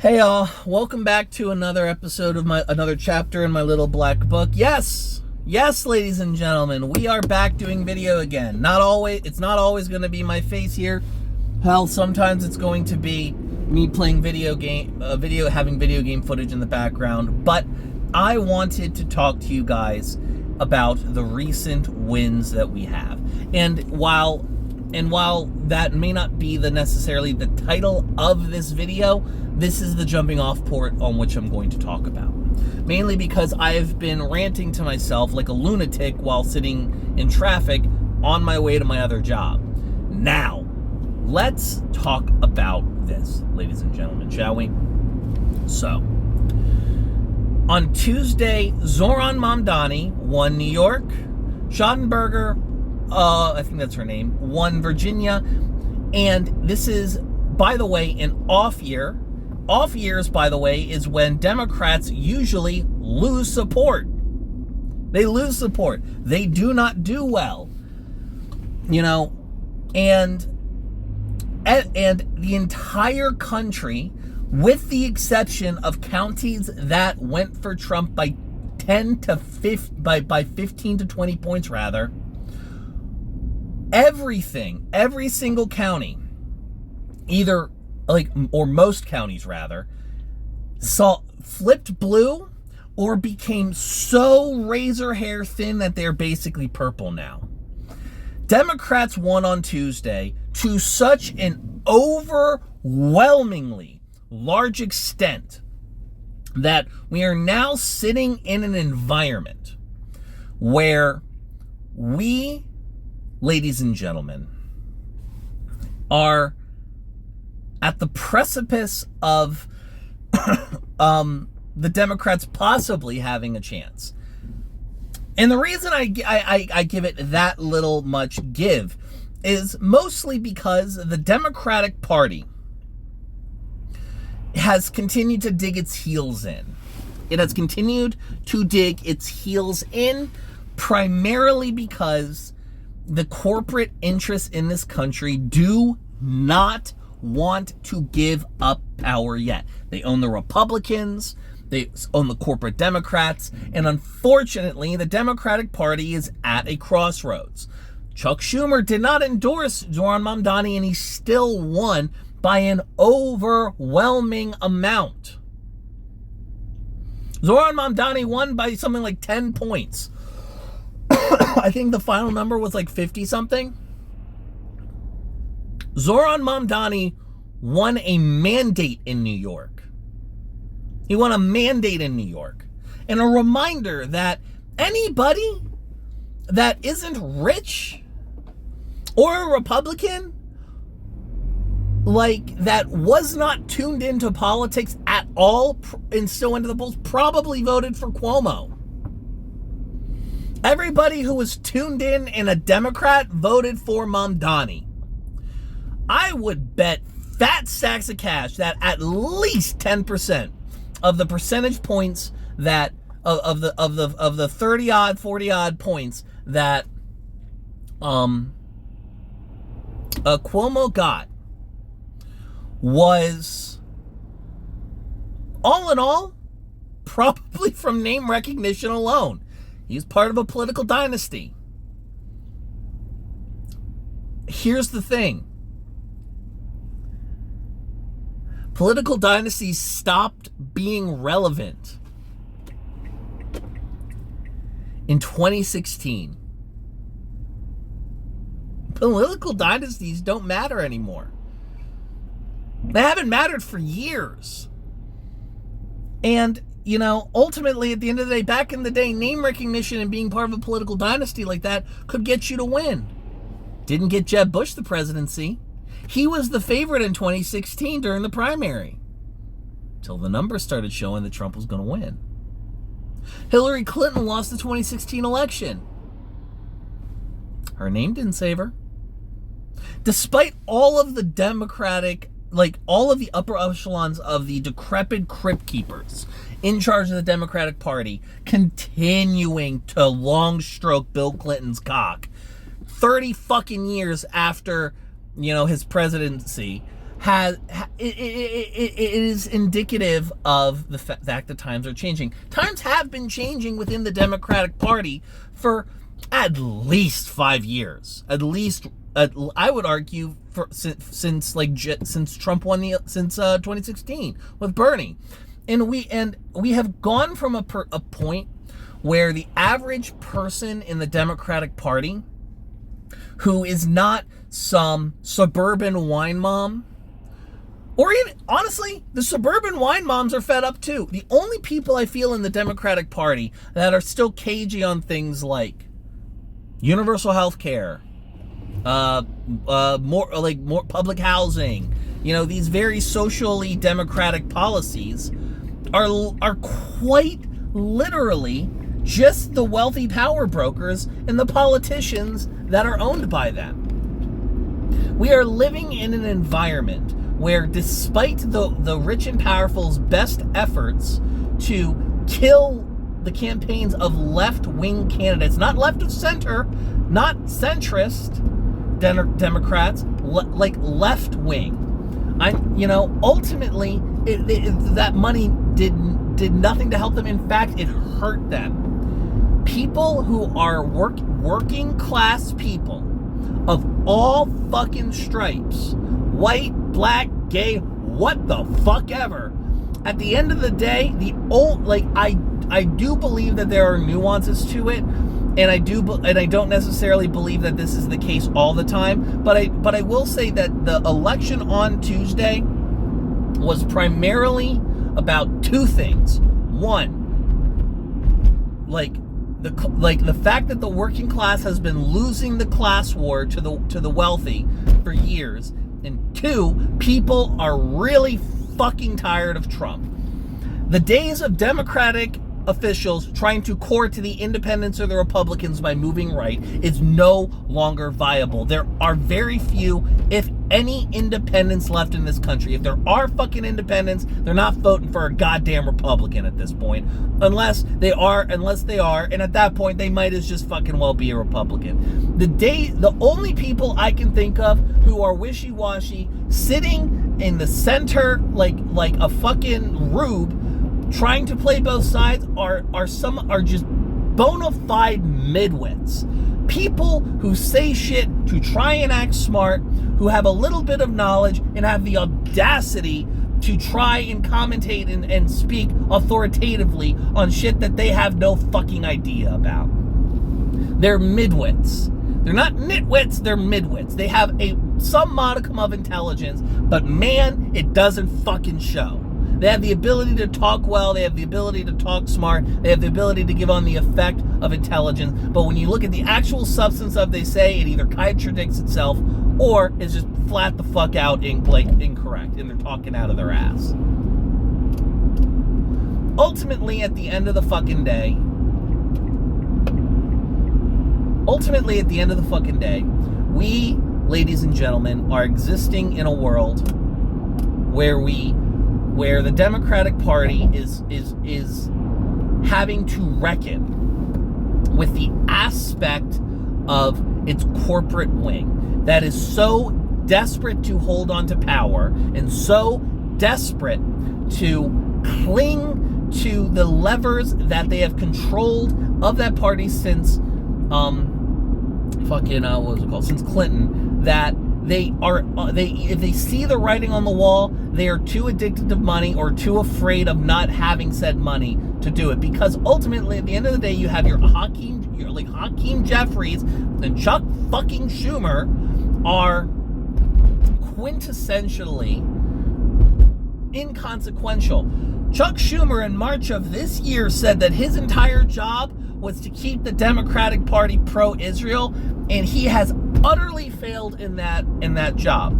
Hey y'all, welcome back to another episode of another chapter in my little black book. Yes, ladies and gentlemen, we are back doing video again. It's not always going to be my face here. Hell, sometimes it's going to be me playing having video game footage in the background. But I wanted to talk to you guys about the recent wins that we have. And while that may not be necessarily the title of this video, this is the jumping off port on which I'm going to talk about. Mainly because I have been ranting to myself like a lunatic while sitting in traffic on my way to my other job. Now, let's talk about this, ladies and gentlemen, shall we? So, on Tuesday, Zoran Mamdani won New York. Schottenberger, I think that's her name, won Virginia. And this is, by the way, an off year. Off years, by the way, is when Democrats usually lose support. They lose support. They do not do well. And the entire country, with the exception of counties that went for Trump by 15 to 20 points rather, every single county, or most counties rather, flipped blue or became so razor hair thin that they're basically purple now. Democrats won on Tuesday to such an overwhelmingly large extent that we are now sitting in an environment where we, ladies and gentlemen, are at the precipice of the Democrats possibly having a chance. And the reason I give it that little much give is mostly because the Democratic Party has continued to dig its heels in. It has continued to dig its heels in primarily because the corporate interests in this country do not want to give up power yet. They own the Republicans, they own the corporate Democrats, and unfortunately, the Democratic Party is at a crossroads. Chuck Schumer did not endorse Zoran Mamdani, and he still won by an overwhelming amount. Zoran Mamdani won by something like 10 points. I think the final number was like 50-something. Zoran Mamdani won a mandate in New York. He won a mandate in New York. And a reminder that anybody that isn't rich or a Republican, that was not tuned into politics at all and still went to the polls, probably voted for Cuomo. Everybody who was tuned in and a Democrat voted for Mamdani. I would bet fat stacks of cash that at least 10% of the percentage points that of the 30-odd, 40-odd points that Cuomo got was, all in all, probably from name recognition alone. He's part of a political dynasty. Here's the thing. Political dynasties stopped being relevant in 2016. Political dynasties don't matter anymore. They haven't mattered for years. And, ultimately, at the end of the day, back in the day, name recognition and being part of a political dynasty like that could get you to win. Didn't get Jeb Bush the presidency. He was the favorite in 2016 during the primary, till the numbers started showing that Trump was going to win. Hillary Clinton lost the 2016 election. Her name didn't save her. Despite all of the Democratic, all of the upper echelons of the decrepit crypt keepers in charge of the Democratic Party continuing to long stroke Bill Clinton's cock 30 fucking years after his presidency, it is indicative of the fact that times are changing. Times have been changing within the Democratic Party for at least 5 years. At least, I would argue, since Trump won since 2016 with Bernie, and we have gone from a point where the average person in the Democratic Party, who is not some suburban wine mom, or even, honestly, the suburban wine moms are fed up too. The only people I feel in the Democratic Party that are still cagey on things like universal health care, more public housing, these very socially democratic policies are quite literally just the wealthy power brokers and the politicians that are owned by them. We are living in an environment where, despite the rich and powerful's best efforts to kill the campaigns of left-wing candidates, not left of center, not centrist Democrats, like left-wing, ultimately that money did nothing to help them. In fact, it hurt them. People who are working class people of all fucking stripes, white, black, gay, what the fuck ever, at the end of the day, I do believe that there are nuances to it, and I don't necessarily believe that this is the case all the time, but I will say that the election on Tuesday was primarily about two things. One, the fact that the working class has been losing the class war to the wealthy for years, and two, people are really fucking tired of Trump. The days of Democratic officials trying to court to the independents or the Republicans by moving right is no longer viable. There are very few, if any, independents left in this country. If there are fucking independents, they're not voting for a goddamn Republican at this point. Unless they are, and at that point, they might as just fucking well be a Republican. The only people I can think of who are wishy-washy, sitting in the center like a fucking rube, trying to play both sides, are just bona fide midwits. People who say shit to try and act smart, who have a little bit of knowledge and have the audacity to try and commentate and speak authoritatively on shit that they have no fucking idea about. They're midwits. They're not nitwits, they're midwits. They have some modicum of intelligence, but man, it doesn't fucking show. They have the ability to talk well, they have the ability to talk smart, they have the ability to give on the effect of intelligence, but when you look at the actual substance of they say, it either contradicts itself or is just flat the fuck out incorrect, and they're talking out of their ass. Ultimately, at the end of the fucking day, we, ladies and gentlemen, are existing in a world where the Democratic Party is having to reckon with the aspect of its corporate wing that is so desperate to hold on to power and so desperate to cling to the levers that they have controlled of that party since since Clinton, that if they see the writing on the wall, they are too addicted to money or too afraid of not having said money to do it. Because ultimately, at the end of the day, you have your Hakeem Jeffries and Chuck fucking Schumer are quintessentially inconsequential. Chuck Schumer in March of this year said that his entire job was to keep the Democratic Party pro-Israel, and he has utterly failed in that job.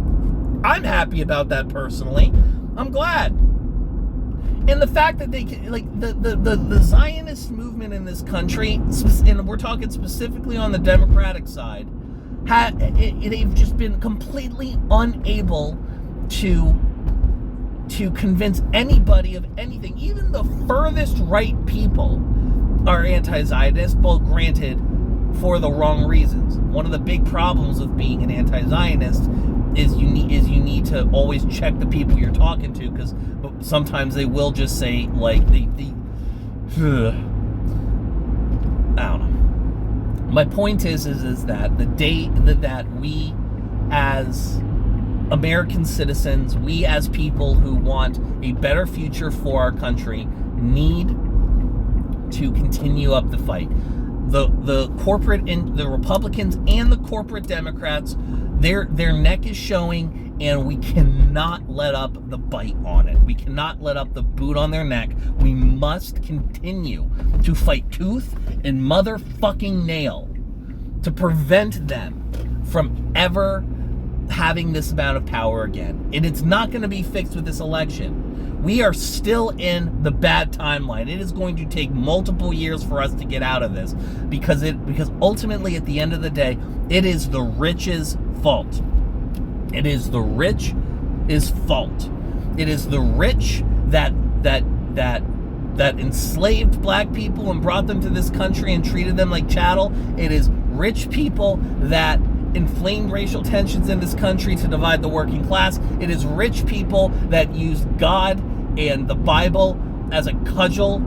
I'm happy about that personally. I'm glad. And the fact that they the Zionist movement in this country, and we're talking specifically on the Democratic side, they've just been completely unable to convince anybody of anything. Even the furthest right people are anti-Zionist, well, granted, for the wrong reasons. One of the big problems of being an anti-Zionist you need to always check the people you're talking to, because sometimes they will just say, like, I don't know. My point is that the day that we as American citizens, we as people who want a better future for our country, need to continue up the fight. The corporate and the Republicans and the corporate Democrats, their neck is showing, and we cannot let up the bite on it. We cannot let up the boot on their neck. We must continue to fight tooth and motherfucking nail to prevent them from ever having this amount of power again. And it's not going to be fixed with this election. We are still in the bad timeline. It is going to take multiple years for us to get out of this, because ultimately, at the end of the day, it is the rich's fault. It is the rich's fault. It is the rich that enslaved black people and brought them to this country and treated them like chattel. It is rich people that inflamed racial tensions in this country to divide the working class. It is rich people that used God and the Bible as a cudgel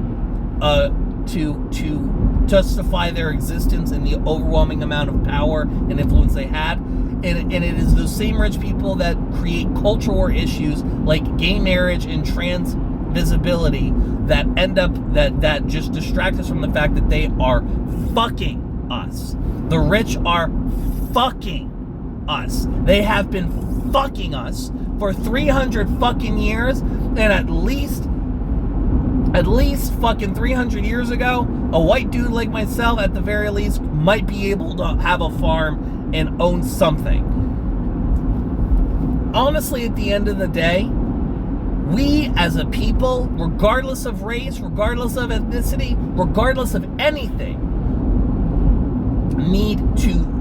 to justify their existence and the overwhelming amount of power and influence they had. And it is those same rich people that create culture war issues like gay marriage and trans visibility that end up that just distract us from the fact that they are fucking us. The rich are fucking us. They have been fucking us for 300 fucking years, and at least fucking 300 years ago, a white dude like myself, at the very least, might be able to have a farm and own something. Honestly, at the end of the day, we as a people, regardless of race, regardless of ethnicity, regardless of anything, need to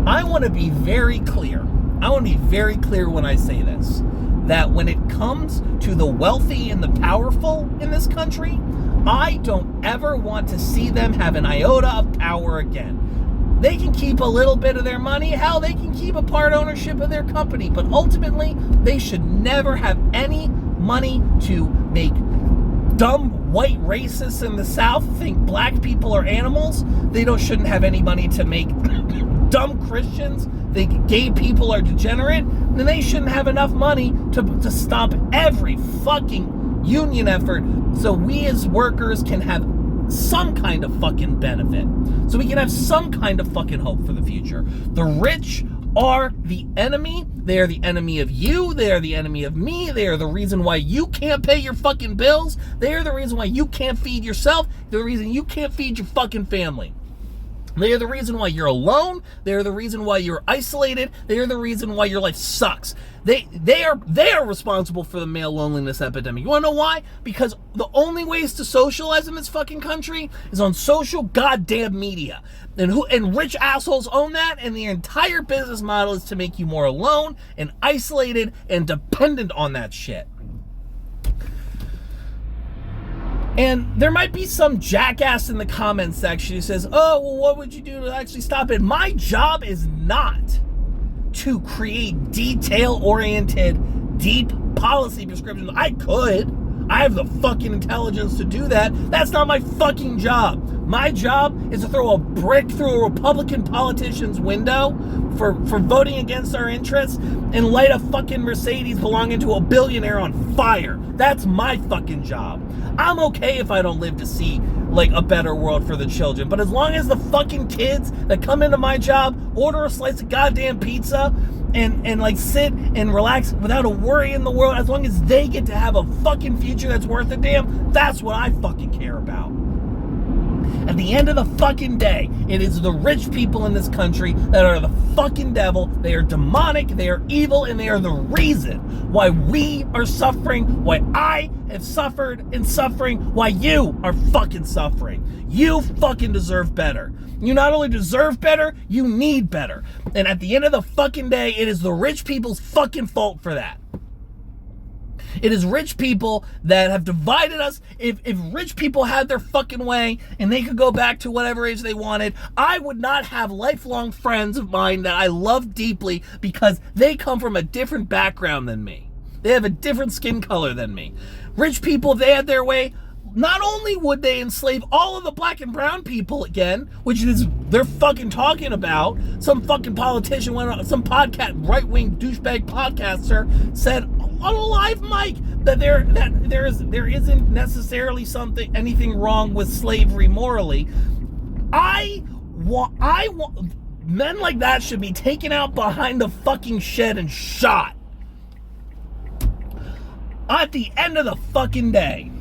I want to be very clear. I want to be very clear when I say this, that when it comes to the wealthy and the powerful in this country, I don't ever want to see them have an iota of power again. They can keep a little bit of their money. Hell, they can keep a part ownership of their company, but ultimately, they should never have any money to make dumb white racists in the South think black people are animals. They shouldn't have any money to make dumb Christians think gay people are degenerate. And they shouldn't have enough money to stop every fucking union effort so we as workers can have some kind of fucking benefit. So we can have some kind of fucking hope for the future. The rich are the enemy. They are the enemy of you. They are the enemy of me. They are the reason why you can't pay your fucking bills. They are the reason why you can't feed yourself. They're the reason you can't feed your fucking family. They are the reason why you're alone. They are the reason why you're isolated. They are the reason why your life sucks. They are responsible for the male loneliness epidemic. You want to know why? Because the only ways to socialize in this fucking country is on social goddamn media. And rich assholes own that, and the entire business model is to make you more alone and isolated and dependent on that shit. And there might be some jackass in the comments section who says, oh, well, what would you do to actually stop it? My job is not to create detail-oriented, deep policy prescriptions. I could. I have the fucking intelligence to do that. That's not my fucking job. My job is to throw a brick through a Republican politician's window for voting against our interests and light a fucking Mercedes belonging to a billionaire on fire. That's my fucking job. I'm okay if I don't live to see like a better world for the children, but as long as the fucking kids that come into my job order a slice of goddamn pizza and like sit and relax without a worry in the world, as long as they get to have a fucking future that's worth a damn, that's what I fucking care about. At the end of the fucking day, it is the rich people in this country that are the fucking devil. They are demonic, they are evil, and they are the reason why we are suffering, why I have suffered and suffering, why you are fucking suffering. You fucking deserve better. You not only deserve better, you need better. And at the end of the fucking day, it is the rich people's fucking fault for that. It is rich people that have divided us. If rich people had their fucking way and they could go back to whatever age they wanted, I would not have lifelong friends of mine that I love deeply because they come from a different background than me. They have a different skin color than me. Rich people, if they had their way, not only would they enslave all of the black and brown people again, which is they're fucking talking about. Some fucking politician went on some podcast, right-wing douchebag podcaster said on a live mic that there isn't necessarily anything wrong with slavery morally. I want men like that should be taken out behind the fucking shed and shot at the end of the fucking day.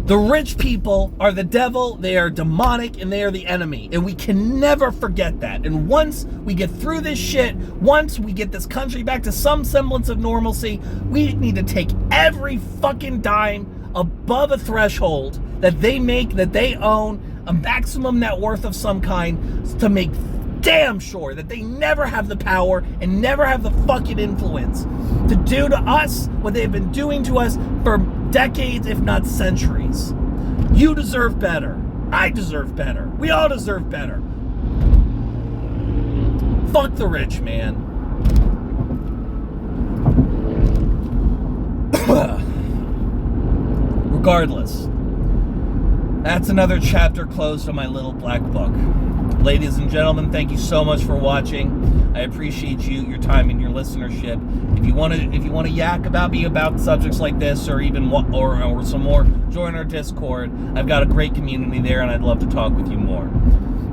The rich people are the devil, they are demonic, and they are the enemy. And we can never forget that. And once we get through this shit, once we get this country back to some semblance of normalcy, we need to take every fucking dime above a threshold that they make, that they own, a maximum net worth of some kind, to make damn sure that they never have the power and never have the fucking influence to do to us what they've been doing to us for decades, if not centuries. You deserve better. I deserve better. We all deserve better. Fuck the rich, man. Regardless, that's another chapter closed on my little black book. Ladies and gentlemen, thank you so much for watching. I appreciate your time and your listenership. If you want to yak about me about subjects like this, or even or some more, join our Discord. I've got a great community there, and I'd love to talk with you more.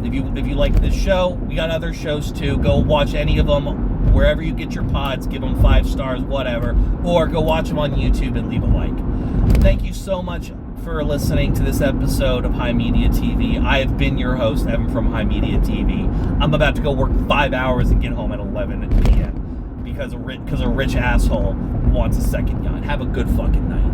If you like this show, we got other shows too. Go watch any of them wherever you get your pods. Give them 5 stars, whatever, or go watch them on YouTube and leave a like. Thank you so much for listening to this episode of HIMediaTV. I have been your host, Evan from HIMediaTV. I'm about to go work 5 hours and get home at 11 p.m. because a rich asshole wants a second yacht. Have a good fucking night.